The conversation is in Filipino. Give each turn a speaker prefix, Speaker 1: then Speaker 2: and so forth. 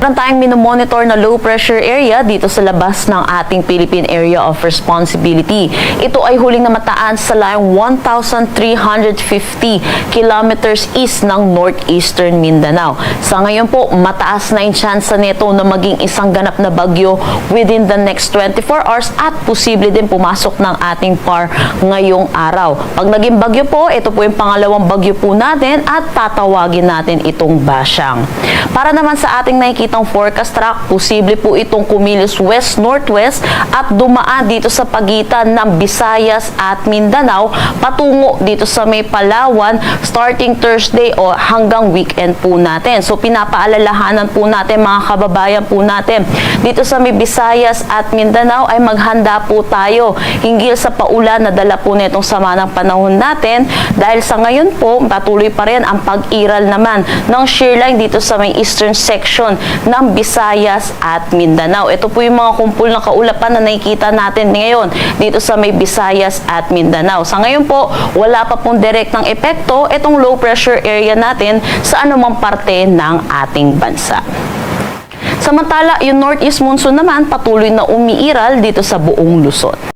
Speaker 1: Meron tayong minomonitor na low pressure area dito sa labas ng ating Philippine Area of Responsibility. Ito ay huling namataan sa layong 1,350 kilometers east ng northeastern Mindanao. Sa ngayon po, mataas na yung tsansa nito na maging isang ganap na bagyo within the next 24 hours at posible din pumasok ng ating PAR ngayong araw. Pag naging bagyo po, ito po yung pangalawang bagyo po natin at tatawagin natin itong Basyang. Para naman sa ating nakikitang forecast track, posible po itong kumilos west-northwest at dumaan dito sa pagitan ng Visayas at Mindanao patungo dito sa may Palawan starting Thursday o hanggang weekend po natin. So pinapaalalahanan po natin mga kababayan po natin dito sa may Visayas at Mindanao ay maghanda po tayo hinggil sa paulan na dala po nitong sama ng panahon natin dahil sa ngayon po patuloy pa rin ang pag-iral naman ng shear line dito sa may eastern section ng Visayas at Mindanao. Ito po yung mga kumpul na kaulapan na nakikita natin ngayon dito sa may Visayas at Mindanao. Sa ngayon po, wala pa pong direktang epekto itong low pressure area natin sa anumang parte ng ating bansa. Samantala, yung northeast monsoon naman patuloy na umiiral dito sa buong Luzon.